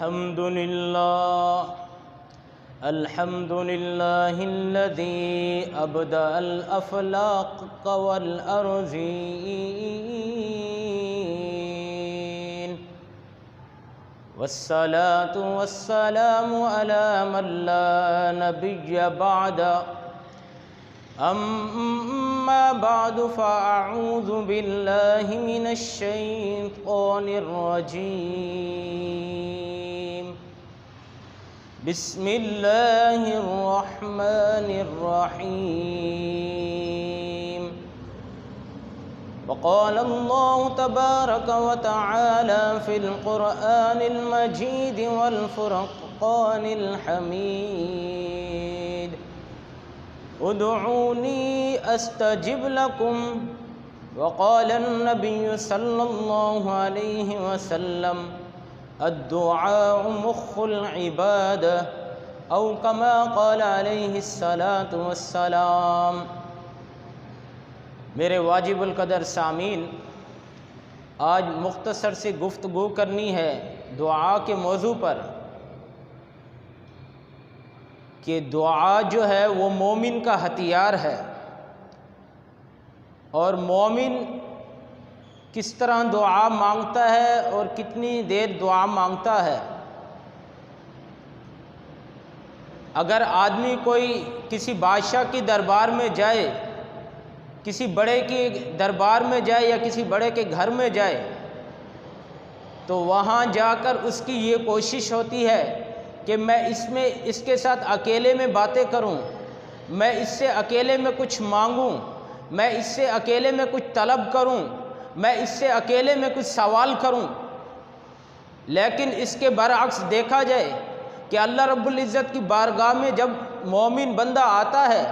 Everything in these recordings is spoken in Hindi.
अल्हम्दुलिल्लाहिल्लज़ी अबदअल अफ़लाक़ वल अर्ज़ीन वस्सलातु वस्सलामु अला मन ला नबिय्य बअदा अम्मा बअदु फ़अऊज़ु बिल्लाहि मिनश शैतानिर रजीम बिस्मिल्लाहिर रहमानिर रहीम वक़ाल अल्लाहु तबारक व तआला फ़िल क़ुरआनिल मजीद वल फ़ुरक़ानिल हमीद उदऊनी अस्तजिब लकुम वक़ाल अन्नबिय्यु सल्लल्लाहु अलैहि वसल्लम अद्दुआ मुख़्खुल इबादह औ कमा क़ाल अलैहिस्सलातु वस्सलाम। मेरे वाजिबुल क़दर सामीन, आज मुख्तसर से गुफ्तगू करनी है दुआ के मौजू पर कि दुआ जो है वो मोमिन का हथियार है और मोमिन किस तरह दुआ मांगता है और कितनी देर दुआ मांगता है। अगर आदमी कोई किसी बादशाह की दरबार में जाए, किसी बड़े के दरबार में जाए या किसी बड़े के घर में जाए तो वहाँ जाकर उसकी ये कोशिश होती है कि मैं इसके साथ अकेले में बातें करूं, मैं इससे अकेले में कुछ मांगूं, मैं इससे अकेले में कुछ तलब करूं, मैं इससे अकेले में कुछ सवाल करूं। लेकिन इसके बरअक्स देखा जाए कि अल्लाह रब्बुल इज़्ज़त की बारगाह में जब मोमिन बंदा आता है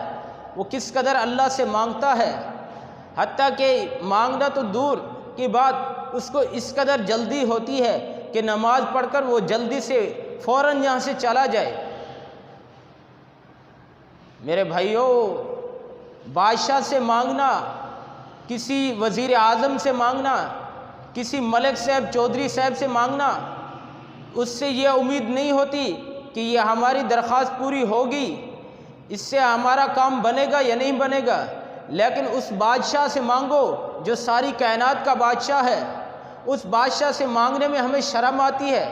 वो किस कदर अल्लाह से मांगता है, हत्ता कि मांगना तो दूर की बात, उसको इस कदर जल्दी होती है कि नमाज पढ़कर वो जल्दी से फ़ौरन यहाँ से चला जाए। मेरे भाइयों, बादशाह से मांगना, किसी वज़ीर आज़म से मांगना, किसी मलिक साहब चौधरी साहब से मांगना, उससे ये उम्मीद नहीं होती कि ये हमारी दरख्वास्त पूरी होगी, इससे हमारा काम बनेगा या नहीं बनेगा। लेकिन उस बादशाह से मांगो जो सारी कायनात का बादशाह है, उस बादशाह से मांगने में हमें शर्म आती है,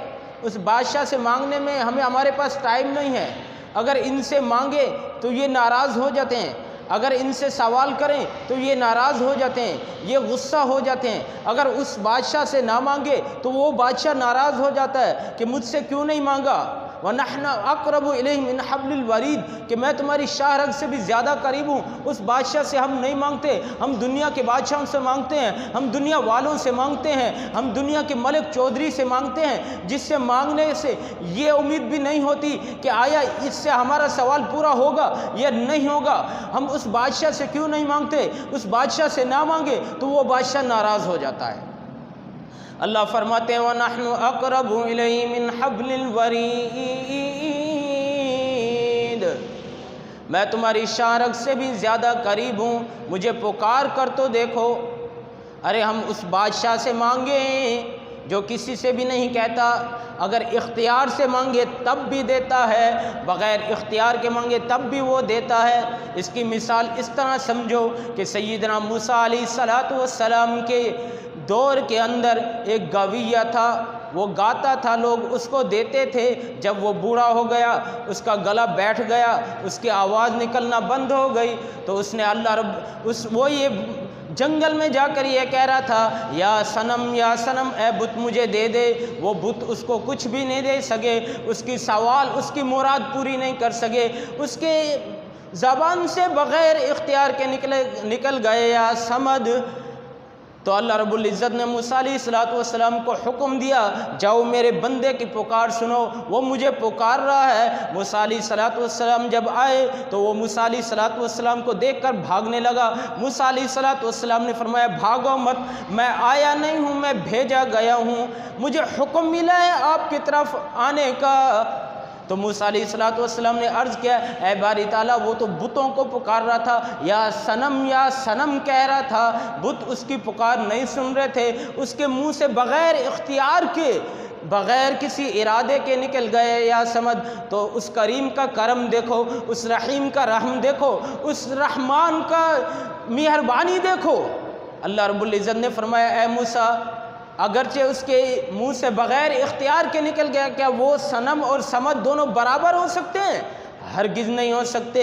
उस बादशाह से मांगने में हमारे पास टाइम नहीं है। अगर इनसे मांगे तो ये नाराज़ हो जाते हैं, अगर इनसे सवाल करें तो ये नाराज़ हो जाते हैं, ये गुस्सा हो जाते हैं। अगर उस बादशाह से ना मांगे तो वो बादशाह नाराज़ हो जाता है कि मुझसे क्यों नहीं मांगा। व नहनु अक़रबु इलैहि मिन हब्लिल वरीद, कि मैं तुम्हारी शाहरग से भी ज़्यादा करीब हूँ। उस बादशाह से हम नहीं मांगते, हम दुनिया के बादशाहों से मांगते हैं, हम दुनिया वालों से मांगते हैं, हम दुनिया के मलिक चौधरी से मांगते हैं, जिससे मांगने से ये उम्मीद भी नहीं होती कि आया इससे हमारा सवाल पूरा होगा या नहीं होगा। हम उस बादशाह से क्यों नहीं मांगते? उस बादशाह से ना मांगे तो वो बादशाह नाराज़ हो जाता है। अल्लाह फरमाते हैं व नहनु अक़रबु इलैहि मिन हब्लिल वरीद, मैं तुम्हारी शाहरग से भी ज़्यादा करीब हूँ, मुझे पुकार कर तो देखो। अरे हम उस बादशाह से मांगे जो किसी से भी नहीं कहता, अगर इख्तियार से मांगे तब भी देता है, बग़ैर इख्तियार के मांगे तब भी वो देता है। इसकी मिसाल इस तरह समझो कि सैयदना मूसा अलैहिस्सलातु वस्सलाम के दौर के अंदर एक गविया था, वो गाता था, लोग उसको देते थे। जब वो बूढ़ा हो गया, उसका गला बैठ गया, उसकी आवाज़ निकलना बंद हो गई, तो उसने वो ये जंगल में जाकर ये कह रहा था, या सनम ए बुत मुझे दे दे। वो बुत उसको कुछ भी नहीं दे सके, उसकी सवाल, उसकी मुराद पूरी नहीं कर सके, उसके ज़बान से बग़ैर इख्तियार के निकल गए या समद। तो अल्लाह रब्बुल इज़्ज़त ने मूसा अलैहिस्सलातु वस्सलाम को हुक्म दिया, जाओ मेरे बंदे की पुकार सुनो, वो मुझे पुकार रहा है। मूसा अलैहिस्सलातु वस्सलाम जब आए तो वो मूसा अलैहिस्सलातु वस्सलाम को देखकर भागने लगा। मूसा अलैहिस्सलातु वस्सलाम ने फरमाया, भागो मत, मैं आया नहीं हूँ, मैं भेजा गया हूँ, मुझे हुक्म मिला है आपकी तरफ आने का। तो मूसा अलैहिस्सलातु वस्सलाम ने अर्ज़ किया, ऐ बारी ताला, वो तो बुतों को पुकार रहा था, या सनम कह रहा था, बुत उसकी पुकार नहीं सुन रहे थे, उसके मुंह से बग़ैर इख्तियार के बग़ैर किसी इरादे के निकल गए या समझ, तो उस करीम का करम देखो, उस रहीम का रहम देखो, उस रहमान का मेहरबानी देखो। अल्लाह रब्बुल इज़्ज़त ने फरमाया, ए मूसा, अगरचे उसके मुंह से बग़ैर इख्तियार के निकल गया, क्या वो सनम और समद दोनों बराबर हो सकते हैं? हरगिज़ नहीं हो सकते।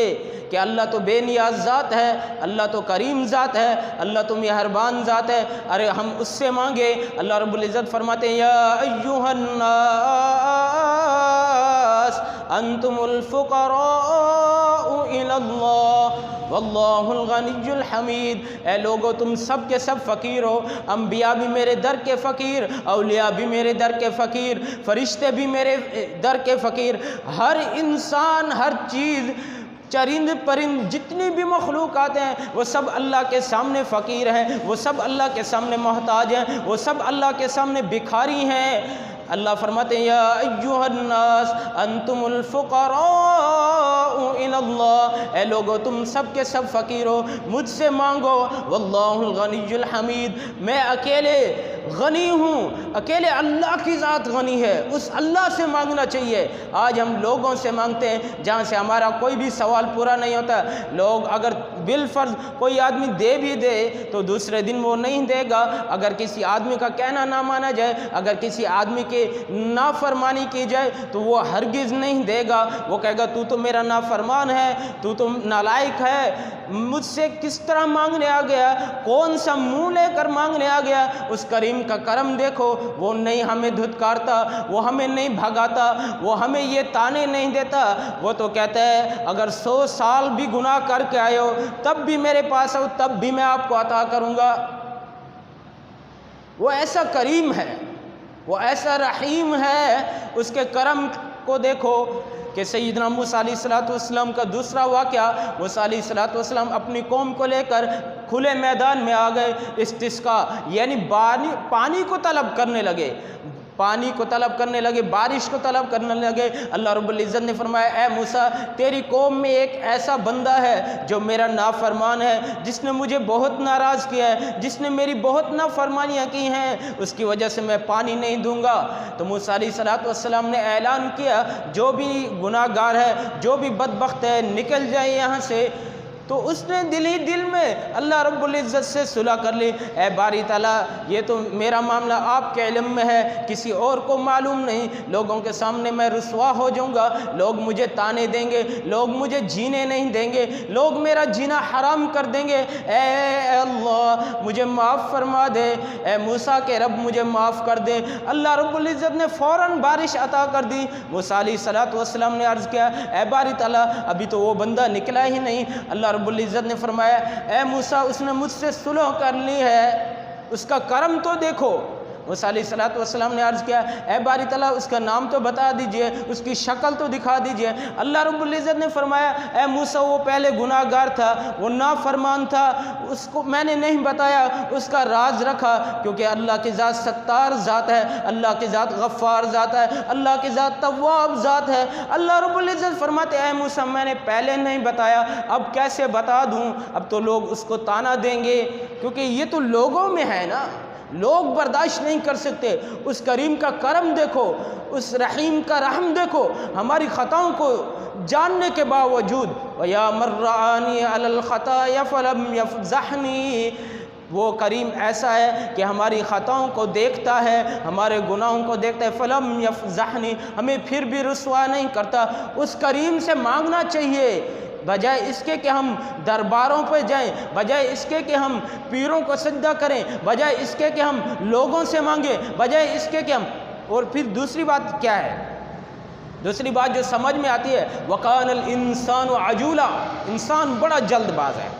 कि अल्लाह तो बेनियाज ज़ात है, अल्लाह तो करीम ज़ात है, अल्लाह तो मेहरबान ज़ात है। अरे हम उससे मांगे। अल्लाह रब्बुल इज़्ज़त फरमाते हैं, या अय्युहन्नास अंतुमुल फुक़राउ इलल्लाह वल्लाहुल गनियुल हमीद। ए लोगो, तुम सब के सब फ़कीर हो। अम्बिया भी मेरे दर के फ़कीर, औलिया भी मेरे दर के फ़कीर, फ़रिश्ते भी मेरे दर के फ़कीर। हर इंसान, हर चीज़, चरिंद परिंद, जितनी भी मखलूक़ात हैं, वो सब अल्लाह के सामने फ़कीर हैं, वो सब अल्लाह के सामने मोहताज हैं, वो सब अल्लाह के सामने भिखारी हैं। अल्लाह फरमाते हैं, या अय्युहन्नास अंतुमुल फुक़राउ इलल्लाह। ए लोगो, तुम सब के सब फ़कीर हो, मुझसे मांगो। वल्लाहुल गनियुल हमीद, मैं अकेले गनी हूँ, अकेले अल्लाह की ज़ात गनी है, उस अल्लाह से मांगना चाहिए। आज हम लोगों से मांगते हैं जहाँ से हमारा कोई भी सवाल पूरा नहीं होता। लोग अगर बिलफ़र्ज़ कोई आदमी दे भी दे तो दूसरे दिन वो नहीं देगा। अगर किसी आदमी का कहना ना माना जाए, अगर किसी आदमी के नाफरमानी की जाए तो वो हरगिज़ नहीं देगा। वो कहेगा, तू तो मेरा नाफरमान है, तू तो नालायक है, मुझसे किस तरह मांगने आ गया, कौन सा मुँह लेकर मांगने आ गया। उस करीम का करम देखो, वो नहीं हमें धुतकारता, वो हमें नहीं भगाता, वो हमें ये ताने नहीं देता। वो तो कहता है, अगर 100 साल भी गुनाह करके आए हो तब भी मेरे पास आओ, तब भी मैं आपको अता करूँगा। वो ऐसा करीम है, वो ऐसा रहीम है। उसके करम को देखो कि सैयदना मूसा अलैहिस्सलाम का दूसरा वाक़या, मूसा अलैहिस्सलाम अपनी कौम को लेकर खुले मैदान में आ गए। इस्तिस्का यानी पानी को तलब करने लगे, पानी को तलब करने लगे, बारिश को तलब करने लगे। अल्लाह रब्बुल इज़्ज़त ने फरमाया, ए मूसा, तेरी कौम में एक ऐसा बंदा है जो मेरा नाफरमान है, जिसने मुझे बहुत नाराज़ किया है, जिसने मेरी बहुत नाफरमानियाँ की हैं, उसकी वजह से मैं पानी नहीं दूंगा। तो मूसा अलैहिस्सलाम ने ऐलान किया, जो भी गुनाहगार है, जो भी बदबख्त है, निकल जाए यहाँ से। तो उसने दिल ही दिल में अल्लाह रब्बुल इज़्ज़त से सुलह कर ली, ए बारी ताला, ये तो मेरा मामला आपके इल्म में है, किसी और को मालूम नहीं। लोगों के सामने मैं रुसवा हो जाऊंगा, लोग मुझे ताने देंगे, लोग मुझे जीने नहीं देंगे, लोग मेरा जीना हराम कर देंगे। ए अल्लाह, मुझे माफ़ फरमा दे, ए मूसा के रब मुझे माफ़ कर दे। अल्लाह रब्बुल इज़्ज़त ने फ़ौरन बारिश अता कर दी। मूसा अलैहिस्सलाम ने अर्ज़ किया, ए बारी ताला, अभी तो वो बंदा निकला ही नहीं। अल्लाह रब्बुल इज़्ज़त ने फरमाया, ए मूसा, उसने मुझसे सुलह कर ली है, उसका करम तो देखो। मूसा अलैहिस्सलाम ने अर्ज़ किया, ए बारी ताला, उसका नाम तो बता दीजिए, उसकी शक्ल तो दिखा दीजिए। अल्लाह रब्बुल इज़्ज़त ने फरमाया, ए मूसा, वो पहले गुनाहगार था, वो नाफरमान था, उसको मैंने नहीं बताया, उसका राज रखा, क्योंकि अल्लाह की ज़ात सत्तार ज़ात है, अल्लाह की ज़ात गफ़्फ़ार ज़ात है, अल्लाह की ज़ात तव्वाब ज़ात है। अल्लाह रब्बुल इज़्ज़त फरमाते, ए मूसा, मैंने पहले नहीं बताया, अब कैसे बता दूँ? अब तो लोग उसको ताना देंगे, क्योंकि ये तो लोगों में है ना, लोग बर्दाश्त नहीं कर सकते। उस करीम का करम देखो, उस रहीम का रहम देखो। हमारी ख़ताओं को जानने के बावजूद, वया मर्रानी अलल ख़ताया फलम यफ़ज़हनी, वो करीम ऐसा है कि हमारी ख़ताओं को देखता है, हमारे गुनाहों को देखता है। फलम यफ़ज़हनी, हमें फिर भी रुसवा नहीं करता। उस करीम से मांगना चाहिए, बजाय इसके कि हम दरबारों पर जाएं, बजाय इसके कि हम पीरों को सजदा करें, बजाय इसके कि हम लोगों से मांगे, बजाय इसके कि हम। और फिर दूसरी बात क्या है? दूसरी बात जो समझ में आती है, वकानल इंसान अजूला, इंसान बड़ा जल्दबाज है,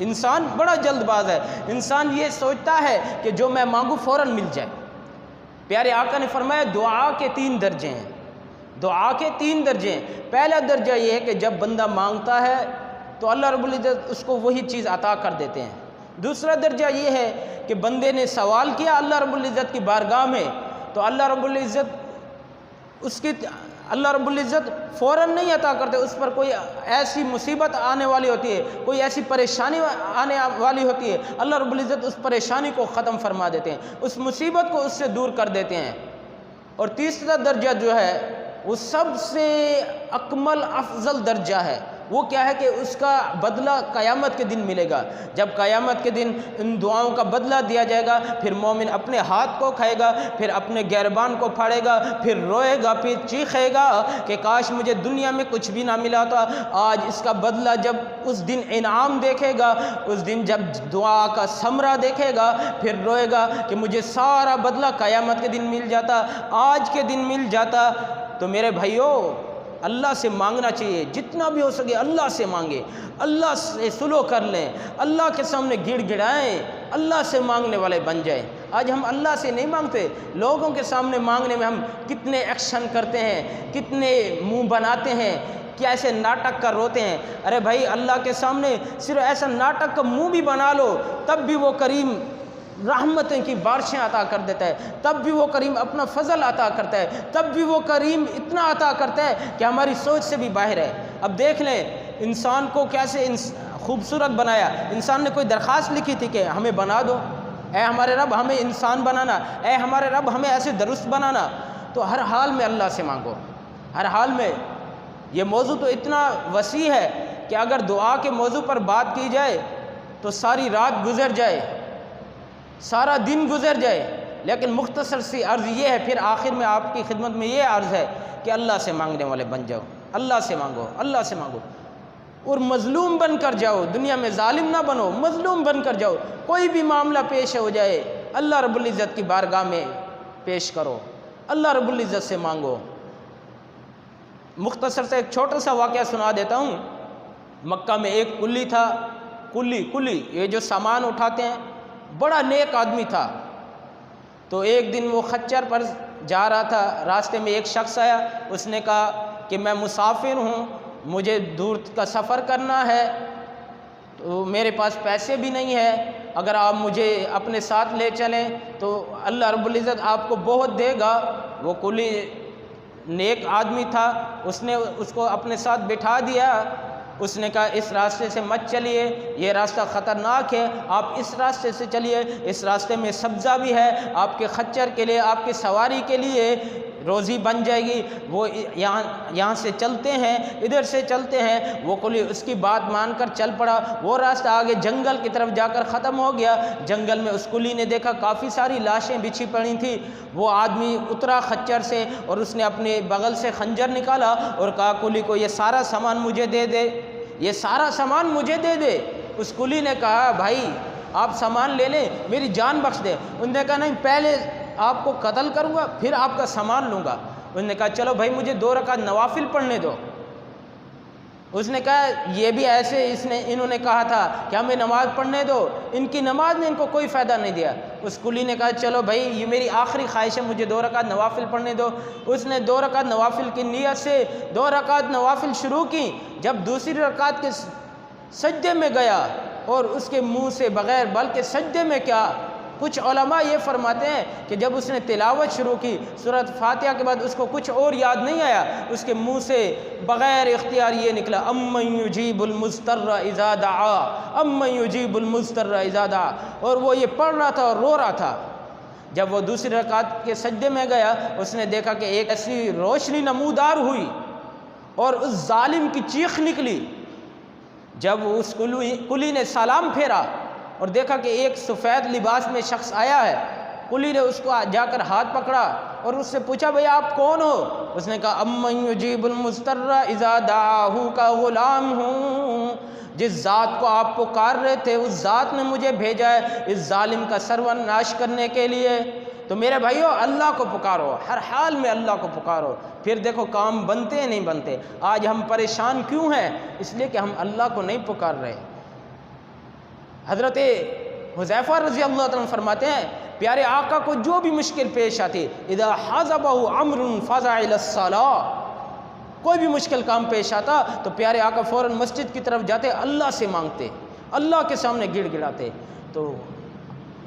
इंसान बड़ा जल्दबाज है। इंसान ये सोचता है कि जो मैं मांगूँ फ़ौरन मिल जाए। प्यारे आका ने फरमाया, दुआ के 3 दर्जे हैं, दुआ के 3 दर्जे हैं। पहला दर्जा ये है कि जब बंदा मांगता है तो अल्लाह रब्बुल इज़्ज़त उसको वही चीज़ अता कर देते हैं। दूसरा दर्जा ये है कि बंदे ने सवाल किया अल्लाह रब्बुल इज़्ज़त की बारगाह में, तो अल्लाह रब्बुल इज़्ज़त फ़ौरन नहीं अता करते। उस पर कोई ऐसी मुसीबत आने वाली होती है, कोई ऐसी परेशानी आने वाली होती है, अल्लाह रब्बुल इज़्ज़त उस परेशानी को ख़त्म फरमा देते हैं, उस मुसीबत को उससे दूर कर देते हैं। और तीसरा दर्जा जो है वो सबसे अकमल अफजल दर्जा है। वो क्या है कि उसका बदला क़यामत के दिन मिलेगा। जब क़यामत के दिन इन दुआओं का बदला दिया जाएगा, फिर मोमिन अपने हाथ को खाएगा, फिर अपने गिरबान को फाड़ेगा, फिर रोएगा, फिर चीखेगा कि काश मुझे दुनिया में कुछ भी ना मिला था। आज इसका बदला जब उस दिन इनाम देखेगा, उस दिन जब दुआ का समरा देखेगा, फिर रोएगा कि मुझे सारा बदला क़यामत के दिन मिल जाता, आज के दिन मिल जाता। तो मेरे भाइयों, अल्लाह से मांगना चाहिए, जितना भी हो सके अल्लाह से मांगे, अल्लाह से सुलह कर लें, अल्लाह के सामने गिड़गिड़ाएं, अल्लाह से मांगने वाले बन जाएं। आज हम अल्लाह से नहीं मांगते, लोगों के सामने मांगने में हम कितने एक्शन करते हैं, कितने मुंह बनाते हैं, कैसे नाटक कर रोते हैं। अरे भाई, अल्लाह के सामने सिर्फ ऐसा नाटक का मुंह भी बना लो, तब भी वो करीम रहमतें की बारिशें अता कर देता है, तब भी वो करीम अपना फजल अता करता है, तब भी वो करीम इतना अता करता है कि हमारी सोच से भी बाहर है। अब देख लें इंसान को कैसे खूबसूरत बनाया। इंसान ने कोई दरख्वास्त लिखी थी कि हमें बना दो, ऐ हमारे रब हमें इंसान बनाना, ऐ हमारे रब हमें ऐसे दुरुस्त बनाना। तो हर हाल में अल्लाह से मांगो, हर हाल में। ये मौजू तो इतना वसी है कि अगर दुआ के मौजू पर बात की जाए तो सारी रात गुजर जाए, सारा दिन गुजर जाए। लेकिन मुख्तसर सी अर्ज़ ये है, फिर आखिर में आपकी खिदमत में ये अर्ज़ है कि अल्लाह से मांगने वाले बन जाओ, अल्लाह से मांगो, अल्लाह से मांगो। और मज़लूम बन कर जाओ, दुनिया में जालिम ना बनो, मज़लूम बन कर जाओ। कोई भी मामला पेश हो जाए, अल्लाह रब्बुल इज़्ज़त की बारगाह में पेश करो, अल्लाह रब्बुल इज़्ज़त से मांगो। मुख्तसर से एक छोटा सा वाक़या सुना देता हूँ। मक्का में एक कुली था, कुली ये जो सामान उठाते हैं, बड़ा नेक आदमी था। तो एक दिन वो खच्चर पर जा रहा था, रास्ते में एक शख्स आया, उसने कहा कि मैं मुसाफिर हूँ, मुझे दूर का सफ़र करना है, तो मेरे पास पैसे भी नहीं है, अगर आप मुझे अपने साथ ले चलें तो अल्लाह रब्बुल इज़्ज़त आपको बहुत देगा। वो कुली नेक आदमी था, उसने उसको अपने साथ बिठा दिया। उसने कहा इस रास्ते से मत चलिए, ये रास्ता ख़तरनाक है, आप इस रास्ते से चलिए, इस रास्ते में सब्ज़ा भी है, आपके खच्चर के लिए, आपकी सवारी के लिए रोज़ी बन जाएगी। वो यहाँ से चलते हैं, इधर से चलते हैं। वो कुली उसकी बात मानकर चल पड़ा। वो रास्ता आगे जंगल की तरफ जाकर ख़त्म हो गया। जंगल में उस कुली ने देखा काफ़ी सारी लाशें बिछी पड़ी थी। वो आदमी उतरा खच्चर से और उसने अपने बगल से खंजर निकाला और कहा कुली को ये सारा सामान मुझे दे दे, ये सारा सामान मुझे दे दे। उस कुली ने कहा भाई आप सामान ले लें, मेरी जान बख्श दे। उन्होंने कहा नहीं, पहले आपको कत्ल करूँगा फिर आपका सामान लूँगा। उन्होंने कहा चलो भाई मुझे 2 रकात नवाफिल पढ़ने दो। उसने कहा ये भी ऐसे इन्होंने कहा था कि हमें नमाज़ पढ़ने दो, इनकी नमाज ने इनको कोई फ़ायदा नहीं दिया। उस कुली ने कहा चलो भाई ये मेरी आखिरी ख्वाहिश है, मुझे 2 रकात नवाफिल पढ़ने दो। उसने 2 रकात नवाफिल की नीयत से 2 रकात नवाफिल शुरू की। जब दूसरी रकात के सजदे में गया और उसके मुंह से बग़ैर, बल्कि सजदे में क्या, कुछ उलमा ये फरमाते हैं कि जब उसने तिलावत शुरू की सूरत फातिहा के बाद उसको कुछ और याद नहीं आया, उसके मुंह से बग़ैर इख्तियार ये निकला अम्मन युजीबुल मुज़्तर्रा इज़ा दआ, अम्मन युजीबुल मुज़्तर्रा इज़ा दआ। और वो ये पढ़ रहा था और रो रहा था। जब वो दूसरी रकात के सजदे में गया, उसने देखा कि एक ऐसी रोशनी नमूदार हुई और उस जालिम की चीख निकली। जब उस कुली ने सलाम फेरा और देखा कि एक सफ़ेद लिबास में शख्स आया है, कुली ने उसको जाकर हाथ पकड़ा और उससे पूछा भाई आप कौन हो? उसने कहा अम्मन युजीबुल मुज़्तर्रा इज़ा दआहू का ग़ुलाम हूँ, जिस ज़ात को आप पुकार रहे थे उस ज़ात ने मुझे भेजा है इस जालिम का सर्वनाश करने के लिए। तो मेरे भाइयों अल्लाह को पुकारो, हर हाल में अल्लाह को पुकारो, फिर देखो काम बनते हैं नहीं बनते। आज हम परेशान क्यों हैं? इसलिए कि हम अल्लाह को नहीं पुकार रहे। हज़रत हुज़ैफ़ा रज़ी अल्लाह तआला फरमाते हैं प्यारे आका को जो भी मुश्किल पेश आती, इज़ा हज़बहु अम्रुन फ़ज़अ इलस्सलाह, कोई भी मुश्किल काम पेश आता तो प्यारे आका फ़ौरन मस्जिद की तरफ जाते, अल्लाह से मांगते, अल्लाह के सामने गिड़गिड़ाते। तो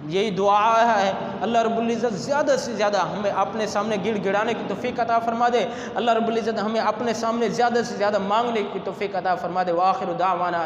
यही दुआ है, अल्लाह रब्बुल इज़्ज़त ज़्यादा से ज़्यादा हमें अपने सामने गिड़गिड़ाने की तौफ़ीक़ अता फ़रमा दे। अल्लाह रब्बुल इज़्ज़त हमें अपने सामने ज़्यादा से ज़्यादा मांगने की तौफ़ीक़ अता फ़रमा दे। व आखिरु दावाना